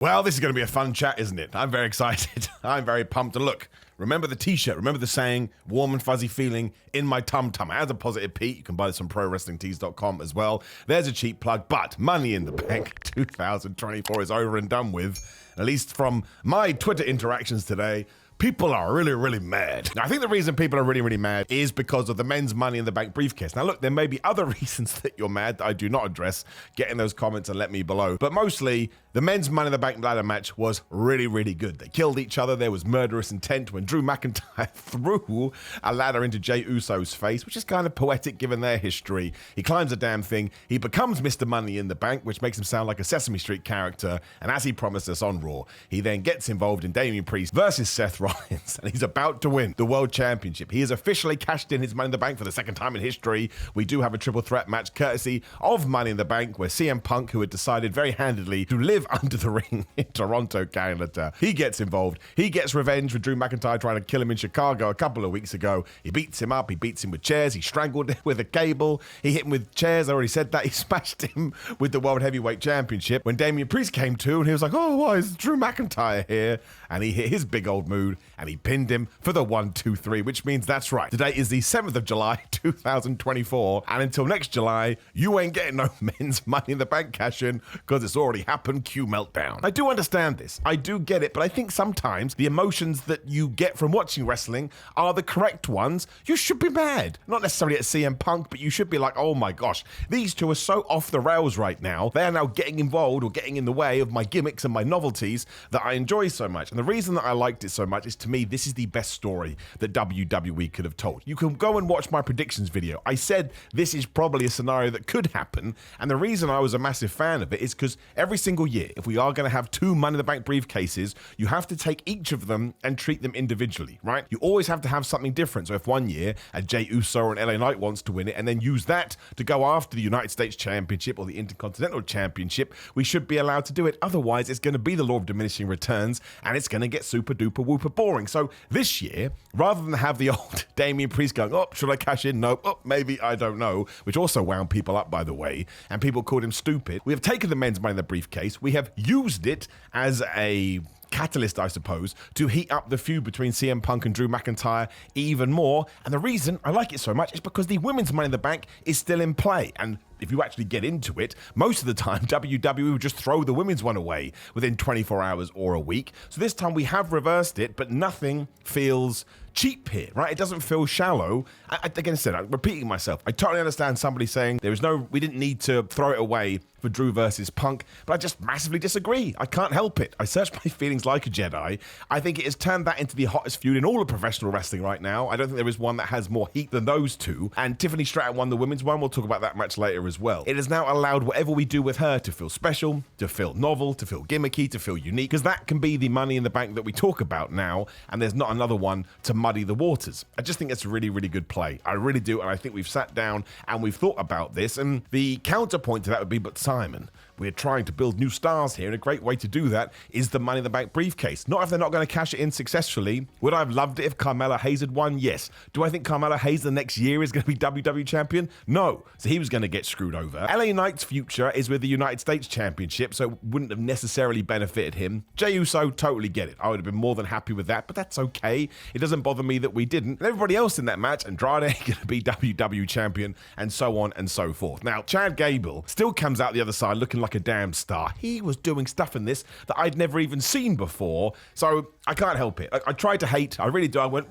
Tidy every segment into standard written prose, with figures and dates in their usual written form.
Well, this is going to be a fun chat, isn't it? I'm very excited. I'm very pumped. And look, remember the t-shirt. Remember the saying, warm and fuzzy feeling in my tum-tum. It has a positive Pete. You can buy this from ProWrestlingTees.com as well. There's a cheap plug, but Money in the Bank 2024 is over and done with. At least from my Twitter interactions today, people are really, really mad. Now, I think the reason people are really, really mad is because of the men's Money in the Bank briefcase. Now, look, there may be other reasons that you're mad that I do not address. Get in those comments and let me below. But mostly, the men's Money in the Bank ladder match was really, really good. They killed each other. There was murderous intent when Drew McIntyre threw a ladder into Jey Uso's face, which is kind of poetic given their history. He climbs a damn thing. He becomes Mr. Money in the Bank, which makes him sound like a Sesame Street character. And as he promised us on Raw, he then gets involved in Damian Priest versus Seth Rollins, and he's about to win the World Championship. He has officially cashed in his Money in the Bank for the second time in history. We do have a triple threat match courtesy of Money in the Bank, where CM Punk, who had decided very handedly to live under the ring in Toronto, Canada, he gets involved. He gets revenge for Drew McIntyre trying to kill him in Chicago a couple of weeks ago. He beats him up. He beats him with chairs. He strangled him with a cable. He hit him with chairs. I already said that. He smashed him with the World Heavyweight Championship. When Damian Priest came to, and he was like, oh, why is Drew McIntyre here? And he hit his big old mood, and he pinned him for the 1, 2, 3, which means that's right. Today is the 7th of July, 2024, and until next July, you ain't getting no men's Money in the Bank cash-in because it's already happened. Cue meltdown. I do understand this. I do get it, but I think sometimes the emotions that you get from watching wrestling are the correct ones. You should be mad. Not necessarily at CM Punk, but you should be like, oh my gosh, these two are so off the rails right now. They are now getting involved or getting in the way of my gimmicks and my novelties that I enjoy so much. And the reason that I liked it so much is, to me, this is the best story that WWE could have told. You can go and watch my predictions video. I said this is probably a scenario that could happen, and the reason I was a massive fan of it is because every single year, if we are going to have 2 Money in the Bank briefcases, you have to take each of them and treat them individually, right? You always have to have something different. So if one year a Jey Uso or an LA Knight wants to win it and then use that to go after the United States Championship or the Intercontinental Championship, we should be allowed to do it. Otherwise, it's going to be the law of diminishing returns, and it's going to get super duper whooper boring. So this year, rather than have the old Damian Priest going, oh, should I cash in? No. Oh, maybe, I don't know, which also wound people up, by the way, and people called him stupid. We have taken the men's Money in the briefcase. We have used it as a catalyst, I suppose, to heat up the feud between CM Punk and Drew McIntyre even more. And the reason I like it so much is because the women's Money in the Bank is still in play. And if you actually get into it, most of the time, WWE would just throw the women's one away within 24 hours or a week. So this time we have reversed it, but nothing feels cheap here, right? It doesn't feel shallow. Again, I said, I'm repeating myself. I totally understand somebody saying we didn't need to throw it away for Drew versus Punk, but I just massively disagree. I can't help it. I search my feelings like a Jedi. I think it has turned that into the hottest feud in all of professional wrestling right now. I don't think there is one that has more heat than those two. And Tiffany Stratton won the women's one. We'll talk about that match later as well. It has now allowed whatever we do with her to feel special, to feel novel, to feel gimmicky, to feel unique, because that can be the Money in the Bank that we talk about now, and there's not another one to muddy the waters. I just think it's a really, really good play. I really do, and I think we've sat down and we've thought about this, and the counterpoint to that would be, but Simon, we're trying to build new stars here, and a great way to do that is the Money in the Bank briefcase. Not if they're not going to cash it in successfully. Would I have loved it if Carmella Hayes had won? Yes. Do I think Carmella Hayes the next year is going to be WWE champion? No. So he was going to get screwed over. LA Knight's future is with the United States Championship, so it wouldn't have necessarily benefited him. Jey Uso, totally get it. I would have been more than happy with that, but that's okay. It doesn't bother me that we didn't. And everybody else in that match, Andrade going to be WWE champion, and so on and so forth. Now, Chad Gable still comes out the other side looking like a damn star. He was doing stuff in this that I'd never even seen before, so I can't help it. I tried to hate. I really do. I went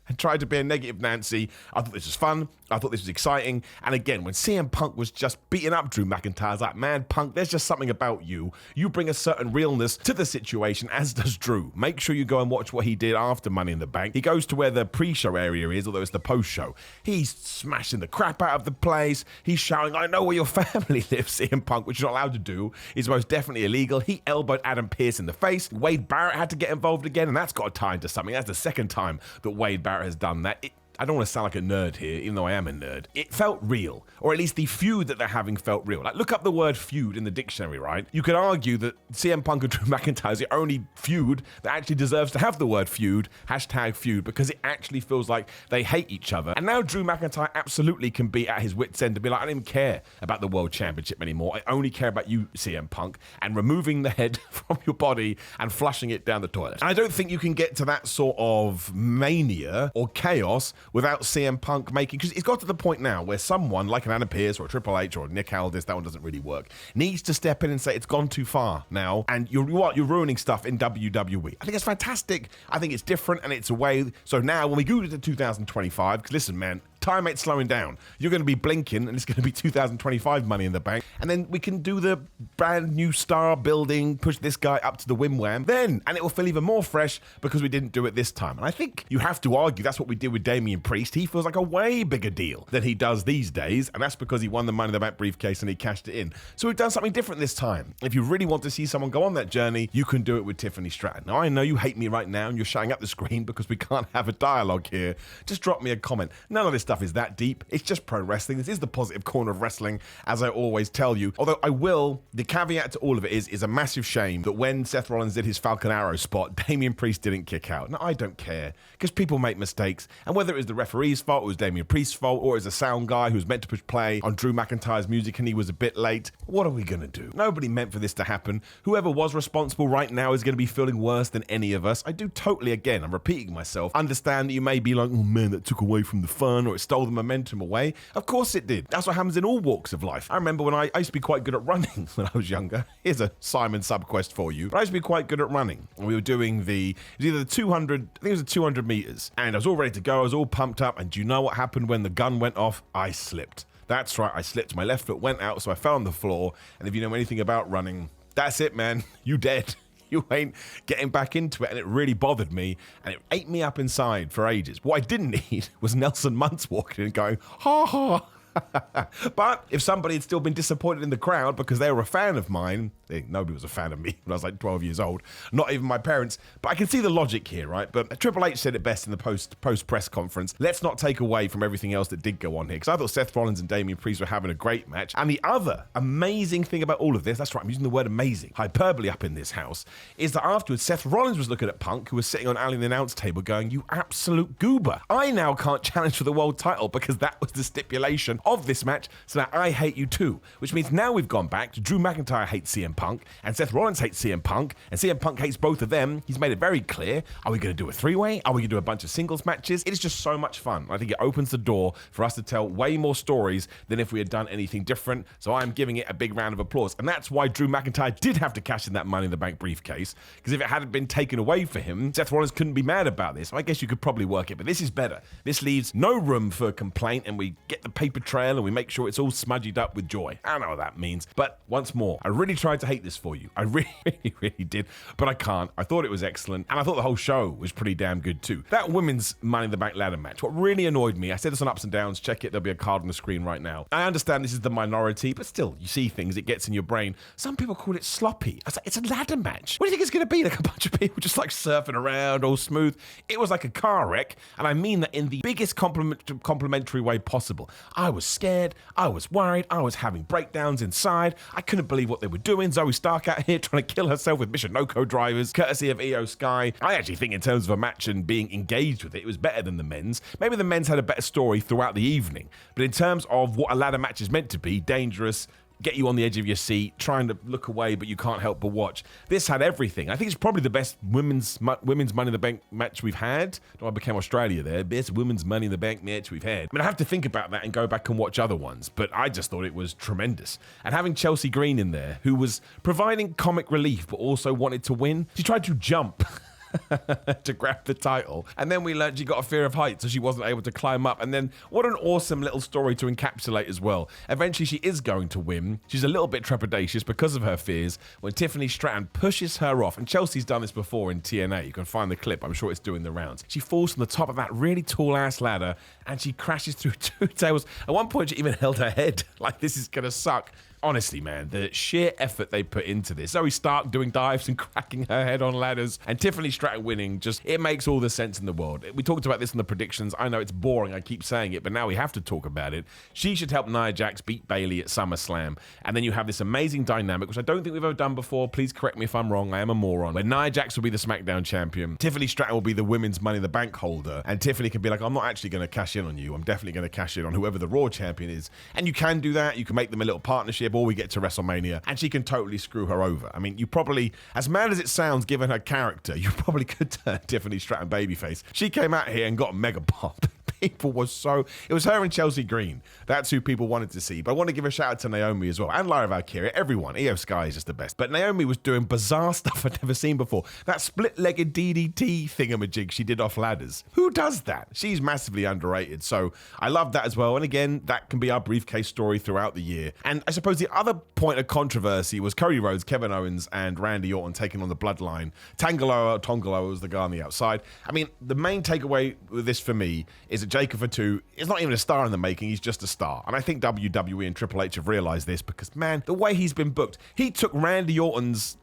and tried to be a negative Nancy. I thought this was fun. I thought this was exciting. And again, when CM Punk was just beating up Drew McIntyre, I was like, man, Punk, there's just something about you. You bring a certain realness to the situation, as does Drew. Make sure you go and watch what he did after Money in the Bank. He goes to where the pre-show area is, although it's the post-show. He's smashing the crap out of the place. He's shouting, I know where your family lives, CM Punk, which you're not allowed to do. Is most definitely illegal. He elbowed Adam Pearce in the face. Wade Barrett had to get involved again, and that's got to tie into something. That's the second time that Wade Barrett has done that. I don't want to sound like a nerd here, even though I am a nerd. It felt real, or at least the feud that they're having felt real. Like, look up the word feud in the dictionary, right? You could argue that CM Punk and Drew McIntyre is the only feud that actually deserves to have the word feud, #feud, because it actually feels like they hate each other. And now Drew McIntyre absolutely can be at his wit's end to be like, I don't even care about the World Championship anymore. I only care about you, CM Punk, and removing the head from your body and flushing it down the toilet. And I don't think you can get to that sort of mania or chaos without CM Punk making, because it's got to the point now where someone like an Adam Pearce or a Triple H or a Nick Aldis, that one doesn't really work, needs to step in and say it's gone too far now, and you're ruining stuff in WWE. I think it's fantastic. I think it's different, and it's a way. So now when we go to 2025, because listen, man, time ain't slowing down. You're going to be blinking, and it's going to be 2025 Money in the Bank. And then we can do the brand new star building, push this guy up to the wim-wham. Then, and it will feel even more fresh because we didn't do it this time. And I think you have to argue that's what we did with Damian Priest. He feels like a way bigger deal than he does these days. And that's because he won the Money in the Bank briefcase and he cashed it in. So we've done something different this time. If you really want to see someone go on that journey, you can do it with Tiffany Stratton. Now, I know you hate me right now and you're shutting up the screen because we can't have a dialogue here. Just drop me a comment. None of this stuff is that deep. It's just pro wrestling. This is the positive corner of wrestling, as I always tell you. Although the caveat to all of it is a massive shame that when Seth Rollins did his Falcon Arrow spot, Damian Priest didn't kick out. Now, I don't care, because people make mistakes, and whether it was the referee's fault, it was Damian Priest's fault, or it was a sound guy who was meant to push play on Drew McIntyre's music and he was a bit late, what are we going to do? Nobody meant for this to happen. Whoever was responsible right now is going to be feeling worse than any of us. I do totally, again, I'm repeating myself, understand that you may be like, oh man, that took away from the fun, or it stole the momentum away. Of course it did. That's what happens in all walks of life. I remember when I used to be quite good at running when I was younger. Here's a Simon sub-quest for you. But I used to be quite good at running. And we were doing it was either the 200, I think it was the 200 meters. And I was all ready to go. I was all pumped up. And do you know what happened when the gun went off? I slipped. That's right, I slipped. My left foot went out, so I fell on the floor. And if you know anything about running, that's it, man. You dead. You ain't getting back into it. And it really bothered me. And it ate me up inside for ages. What I didn't need was Nelson Muntz walking in and going, ha ha. But if somebody had still been disappointed in the crowd because they were a fan of mine, nobody was a fan of me when I was like 12 years old, not even my parents, but I can see the logic here, right? But Triple H said it best in the post press conference. Let's not take away from everything else that did go on here, because I thought Seth Rollins and Damian Priest were having a great match. And the other amazing thing about all of this, that's right, I'm using the word amazing, hyperbole up in this house, is that afterwards Seth Rollins was looking at Punk, who was sitting on Ali in the announce table going, you absolute goober. I now can't challenge for the world title because that was the stipulation of this match, so now I hate you too, which means now we've gone back to Drew McIntyre hates CM Punk and Seth Rollins hates CM Punk and CM Punk hates both of them. He's made it very clear. Are we going to do a three-way? Are we going to do a bunch of singles matches? It is just so much fun. I think it opens the door for us to tell way more stories than if we had done anything different, so I'm giving it a big round of applause. And that's why Drew McIntyre did have to cash in that Money in the Bank briefcase, because if it hadn't been taken away for him, Seth Rollins couldn't be mad about this. I guess you could probably work it, but this is better. This leaves no room for complaint, and we get the paper trail and we make sure it's all smudged up with joy. I don't know what that means, but once more, I really tried to hate this for you. I really did, but I can't. I thought it was excellent, and I thought the whole show was pretty damn good too. That women's Money in the Bank ladder match, what really annoyed me, I said this on Ups and Downs, check it, there'll be a card on the screen right now. I understand this is the minority, but still, you see things, it gets in your brain. Some people call it sloppy. I was like, it's a ladder match. What do you think it's going to be? Like a bunch of people just like surfing around all smooth? It was like a car wreck, and I mean that in the biggest complimentary way possible. I was scared, I was worried, I was having breakdowns inside. I couldn't believe what they were doing. Zoe Stark out here trying to kill herself with Michinoku drivers, courtesy of Io Sky. I actually think in terms of a match and being engaged with it, it was better than the men's. Maybe the men's had a better story throughout the evening. But in terms of what a ladder match is meant to be, dangerous, get you on the edge of your seat, trying to look away, but you can't help but watch. This had everything. I think it's probably the best women's Money in the Bank match we've had. I became Australia there. Best women's Money in the Bank match we've had. I mean, I have to think about that and go back and watch other ones, but I just thought it was tremendous. And having Chelsea Green in there, who was providing comic relief, but also wanted to win, she tried to jump to grab the title, and then we learned she got a fear of heights, so she wasn't able to climb up. And then what an awesome little story to encapsulate as well. Eventually she is going to win. She's a little bit trepidatious because of her fears when Tiffany Stratton pushes her off, and Chelsea's done this before in TNA. You can find the clip, I'm sure it's doing the rounds. She falls from the top of that really tall ass ladder and she crashes through two tables. At one point she even held her head like this is gonna suck. honestly, man, the sheer effort they put into this. Zoe Stark doing dives and cracking her head on ladders, and Tiffany Stratton winning, just, it makes all the sense in the world. We talked about this in the predictions. I know it's boring, I keep saying it, but now we have to talk about it. She should help Nia Jax beat Bayley at SummerSlam, and then you have this amazing dynamic, which I don't think we've ever done before. Please correct me if I'm wrong, I am a moron. Where Nia Jax will be the SmackDown champion, Tiffany Stratton will be the women's Money in the Bank holder, and Tiffany can be like, I'm not actually going to cash in on you, I'm definitely going to cash in on whoever the Raw champion is. And you can do that, you can make them a little partnership, or we get to WrestleMania, and she can totally screw her over. I mean, you probably, as mad as it sounds given her character, you probably could turn Tiffany Stratton babyface. She came out here and got a mega pop. People were so... It was her and Chelsea Green. That's who people wanted to see. But I want to give a shout out to Naomi as well. And Lyra Valkyria. Everyone. Io Sky is just the best. But Naomi was doing bizarre stuff I'd never seen before. That split-legged DDT thingamajig she did off ladders. Who does that? She's massively underrated. So I love that as well. And again, that can be our briefcase story throughout the year. And I suppose the other point of controversy was Cody Rhodes, Kevin Owens, and Randy Orton taking on the Bloodline. Tongaloa was the guy on the outside. I mean, the main takeaway with this for me is that Jacob Fatu is not even a star in the making, he's just a star. And I think WWE and Triple H have realized this because, man, the way he's been booked, he took Randy Orton's,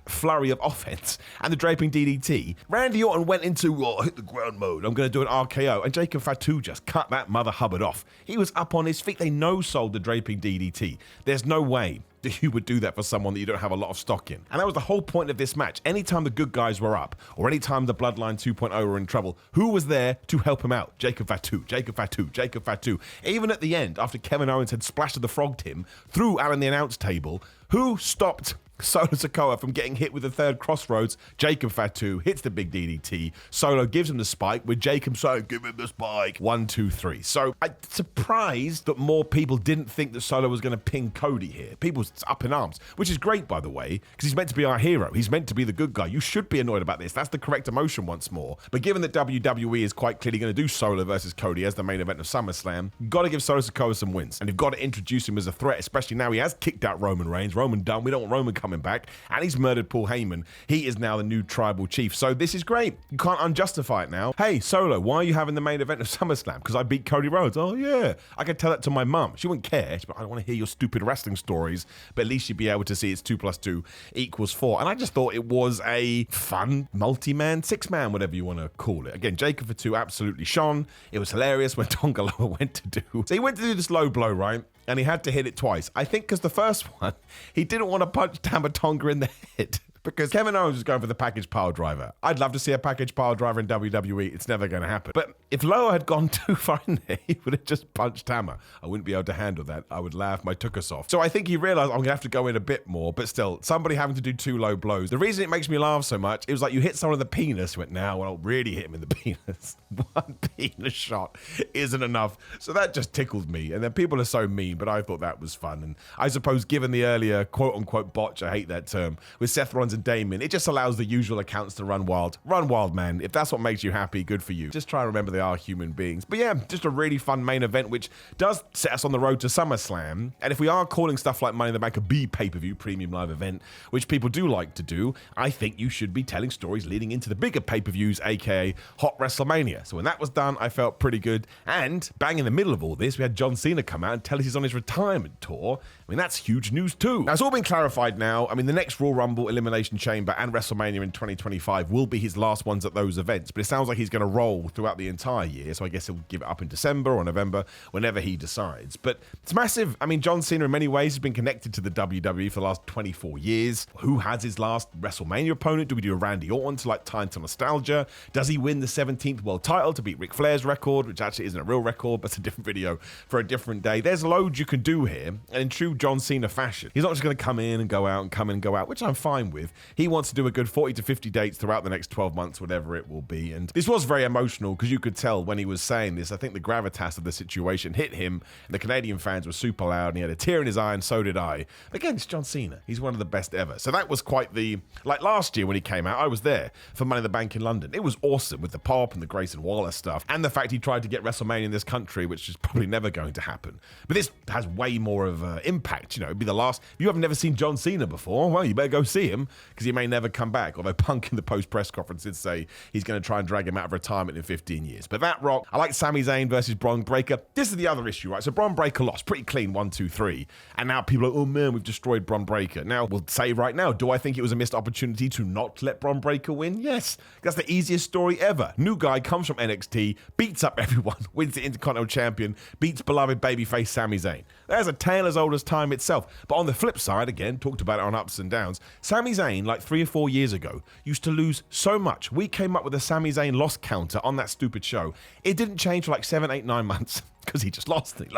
flurry of offense and the draping DDT. Randy Orton went into, hit the ground mode, I'm going to do an RKO, and Jacob Fatu just cut that mother hubbard off. He was up on his feet. They no-sold the draping DDT. There's no way that you would do that for someone that you don't have a lot of stock in. And that was the whole point of this match. Anytime the good guys were up, or anytime the Bloodline 2.0 were in trouble, who was there to help him out? Jacob Fatu, Jacob Fatu, Jacob Fatu. Even at the end, after Kevin Owens had splashed the frogged him through Alan the announce table, who stopped Solo Sikoa from getting hit with the third crossroads? Jacob Fatu hits the big DDT. Solo gives him the spike with Jacob saying, give him the spike. 1, 2, 3. So I'm surprised that more people didn't think that Solo was going to ping Cody here. People's up in arms, which is great, by the way, because he's meant to be our hero. He's meant to be the good guy. You should be annoyed about this. That's the correct emotion once more. But given that WWE is quite clearly going to do Solo versus Cody as the main event of SummerSlam, you've got to give Solo Sikoa some wins. And you've got to introduce him as a threat, especially now he has kicked out Roman Reigns. Roman done. We don't want Roman coming back, and he's murdered Paul Heyman. He is now the new tribal chief, so this is great. You can't unjustify it now. Hey, Solo, why are you having the main event of SummerSlam? Because I beat Cody Rhodes. Oh yeah, I could tell that to my mum. She wouldn't care, but I don't want to hear your stupid wrestling stories. But at least you'd be able to see it's 2 + 2 = 4. And I just thought it was a fun multi-man, 6-man, whatever you want to call it. Again, Jacob Fatu absolutely shone. It was hilarious when Tongaloa went to do. So he went to do this low blow, right? And he had to hit it twice. I think because the first one, he didn't want to punch Tama Tonga in the head. Because Kevin Owens was going for the package pile driver. I'd love to see a package pile driver in WWE. It's never going to happen. But if Loa had gone too far in there, he would have just punched Tama. I wouldn't be able to handle that. I would laugh my tuchus off. So I think he realized I'm going to have to go in a bit more. But still, somebody having to do 2 low blows. The reason it makes me laugh so much, it was like you hit someone in the penis. Went, now, well, I'll really hit him in the penis. One penis shot isn't enough. So that just tickled me. And then people are so mean, but I thought that was fun. And I suppose given the earlier quote-unquote botch, I hate that term, with Seth Rollins and Damon, it just allows the usual accounts to run wild. Run wild, man. If that's what makes you happy, good for you. Just try and remember they are human beings. But yeah, just a really fun main event, which does set us on the road to SummerSlam. And if we are calling stuff like Money in the Bank a B pay-per-view premium live event, which people do like to do, I think you should be telling stories leading into the bigger pay-per-views, aka Hot WrestleMania. So when that was done, I felt pretty good. And bang in the middle of all this, we had John Cena come out and tell us he's on his retirement tour. I mean, that's huge news too. Now, it's all been clarified now. I mean, the next Royal Rumble, Elimination Chamber, and WrestleMania in 2025 will be his last ones at those events, but it sounds like he's going to roll throughout the entire year, so I guess he'll give it up in December or November, whenever he decides. But it's massive. I mean, John Cena in many ways has been connected to the WWE for the last 24 years. Who has his last WrestleMania opponent? Do we do a Randy Orton to like tie into nostalgia? Does he win the 17th world title to beat Ric Flair's record, which actually isn't a real record, but it's a different video for a different day? There's loads you can do here, and in true John Cena fashion, he's not just going to come in and go out and come in and go out, which I'm fine with. He wants to do a good 40 to 50 dates throughout the next 12 months, whatever it will be. And this was very emotional because you could tell when he was saying this, I think the gravitas of the situation hit him, and the Canadian fans were super loud, and he had a tear in his eye, and so did I. But again, it's John Cena. He's one of the best ever. So that was quite the, like last year when he came out, I was there for Money in the Bank in London. It was awesome with the pop and the Grayson Waller stuff, and the fact he tried to get WrestleMania in this country, which is probably never going to happen. But this has way more of an impact. You know, it'd be the last. If you have never seen John Cena before, well, you better go see him. because he may never come back, although Punk in the post-press conference did say he's going to try and drag him out of retirement in 15 years. But that rock, I like Sami Zayn versus Bron Breakker. This is the other issue, right? So Bron Breakker lost pretty clean 1-2-3, and now people are like, oh man, we've destroyed Bron Breakker. Now, we'll say right now, do I think it was a missed opportunity to not let Bron Breakker win? Yes. That's the easiest story ever. New guy comes from NXT, beats up everyone, wins the Intercontinental Champion, beats beloved babyface Sami Zayn. There's a tale as old as time itself. But on the flip side, again, talked about it on Ups and Downs, Sami Zayn, like 3 or 4 years ago, used to lose so much. We came up with a Sami Zayn loss counter on that stupid show. It didn't change for like 7, 8, 9 months. Because he just lost, and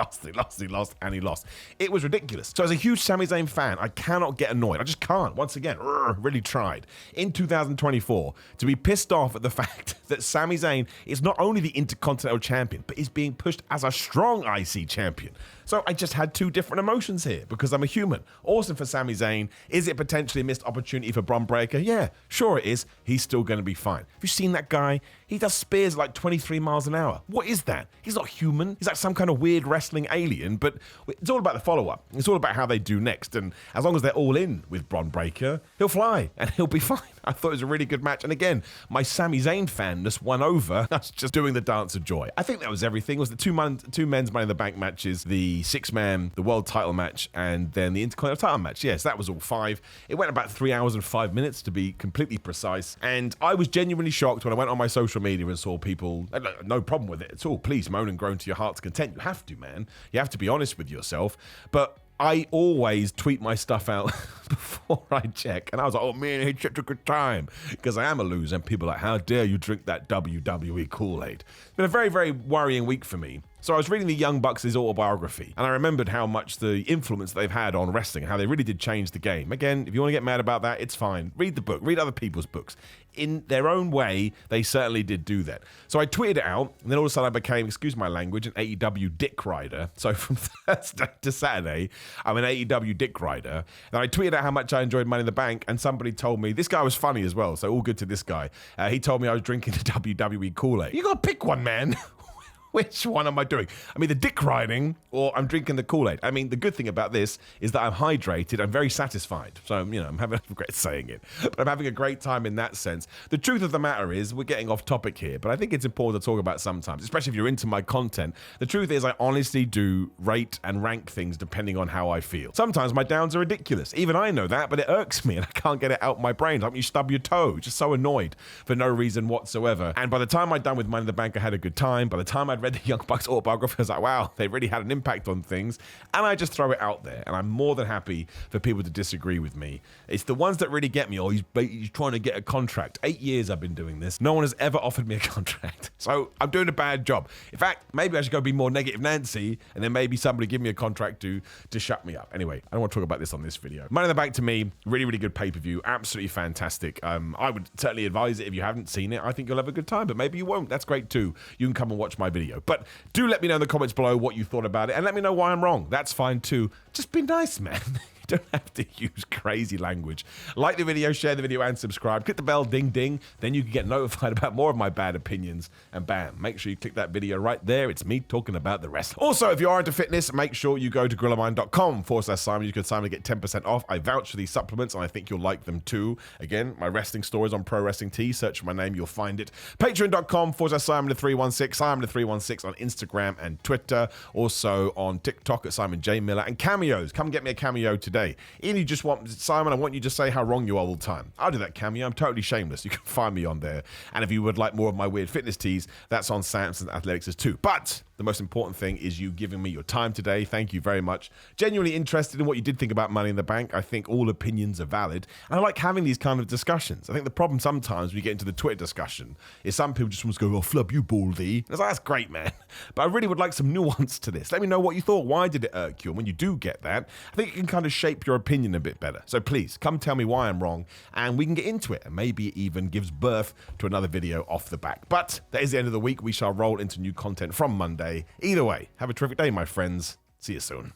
he lost. It was ridiculous. So as a huge Sami Zayn fan, I cannot get annoyed. I just can't. Once again, really tried. In 2024, to be pissed off at the fact that Sami Zayn is not only the Intercontinental Champion, but is being pushed as a strong IC champion. So I just had 2 different emotions here because I'm a human. Awesome for Sami Zayn. Is it potentially a missed opportunity for Bron Breakker? Yeah, sure it is. He's still going to be fine. Have you seen that guy? He does spears like 23 miles an hour. What is that? He's not human. He's like some kind of weird wrestling alien, but it's all about the follow-up. It's all about how they do next. And as long as they're all in with Bron Breakker, he'll fly and he'll be fine. I thought it was a really good match. And again, my Sami Zayn fanness won over. I was just doing the dance of joy. I think that was everything. It was the two men's Money in the Bank matches, the 6-man, the world title match, and then the Intercontinental title match. Yes, that was all 5. It went about 3 hours and 5 minutes to be completely precise. And I was genuinely shocked when I went on my social media and saw people, no problem with it at all. Please moan and groan to your heart's content. You have to, man. You have to be honest with yourself. But I always tweet my stuff out before I check. And I was like, oh man, he took a good time. Because I am a loser. And people are like, how dare you drink that WWE Kool-Aid? It's been a very, very worrying week for me. So I was reading the Young Bucks' autobiography, and I remembered how much the influence they've had on wrestling, how they really did change the game. Again, if you want to get mad about that, it's fine. Read the book. Read other people's books. In their own way, they certainly did do that. So I tweeted it out, and then all of a sudden I became, excuse my language, an AEW dick rider. So from Thursday to Saturday, I'm an AEW dick rider. And I tweeted out how much I enjoyed Money in the Bank, and somebody told me, this guy was funny as well, so all good to this guy. He told me I was drinking the WWE Kool-Aid. You got to pick one, man. Which one am I doing? I mean, the dick riding or I'm drinking the Kool-Aid. I mean, the good thing about this is that I'm hydrated. I'm very satisfied. So, I'm having a great saying it. But I'm having a great time in that sense. The truth of the matter is, we're getting off topic here, but I think it's important to talk about sometimes, especially if you're into my content. The truth is, I honestly do rate and rank things depending on how I feel. Sometimes my downs are ridiculous. Even I know that, but it irks me and I can't get it out my brain. Like when you stub your toe, just so annoyed for no reason whatsoever. And by the time I'd done with Money in the Bank, I had a good time. By the time I'd read the Young Bucks autobiography, I was like, wow, they really had an impact on things. And I just throw it out there. And I'm more than happy for people to disagree with me. It's the ones that really get me. Oh, he's trying to get a contract. 8 years I've been doing this. No one has ever offered me a contract. So I'm doing a bad job. In fact, maybe I should go be more negative Nancy, and then maybe somebody give me a contract to shut me up. Anyway, I don't want to talk about this on this video. Money in the Bank to me, really, really good pay-per-view. Absolutely fantastic. I would certainly advise it if you haven't seen it. I think you'll have a good time, but maybe you won't. That's great too. You can come and watch my video. But do let me know in the comments below what you thought about it, and let me know why I'm wrong. That's fine too. Just be nice, man. You don't have to use crazy language. Like the video, share the video, and subscribe. Click the bell, ding, ding. Then you can get notified about more of my bad opinions. And bam, make sure you click that video right there. It's me talking about the rest. Also, if you are into fitness, make sure you go to GorillaMind.com/Simon. You can Simon to get 10% off. I vouch for these supplements, and I think you'll like them too. Again, my wrestling stories on Pro Wrestling Tees. Search for my name, you'll find it. Patreon.com/Simon316. Simon316 on Instagram and Twitter. Also on TikTok at Simon J. Miller. And cameos. Come get me a cameo today. Even you just want, Simon, I want you to say how wrong you are all the time. I'll do that cameo. I'm totally shameless. You can find me on there. And if you would like more of my weird fitness teas, that's on Samson Athletics too. But the most important thing is you giving me your time today. Thank you very much. Genuinely interested in what you did think about Money in the Bank. I think all opinions are valid. And I like having these kind of discussions. I think the problem sometimes when you get into the Twitter discussion is some people just want to go, oh, flub, you baldy. And I was like, that's great, man. But I really would like some nuance to this. Let me know what you thought. Why did it irk you? And when you do get that, I think it can kind of shape your opinion a bit better. So please, come tell me why I'm wrong, and we can get into it. And maybe it even gives birth to another video off the back. But that is the end of the week. We shall roll into new content from Monday. Either way, have a terrific day, my friends. See you soon.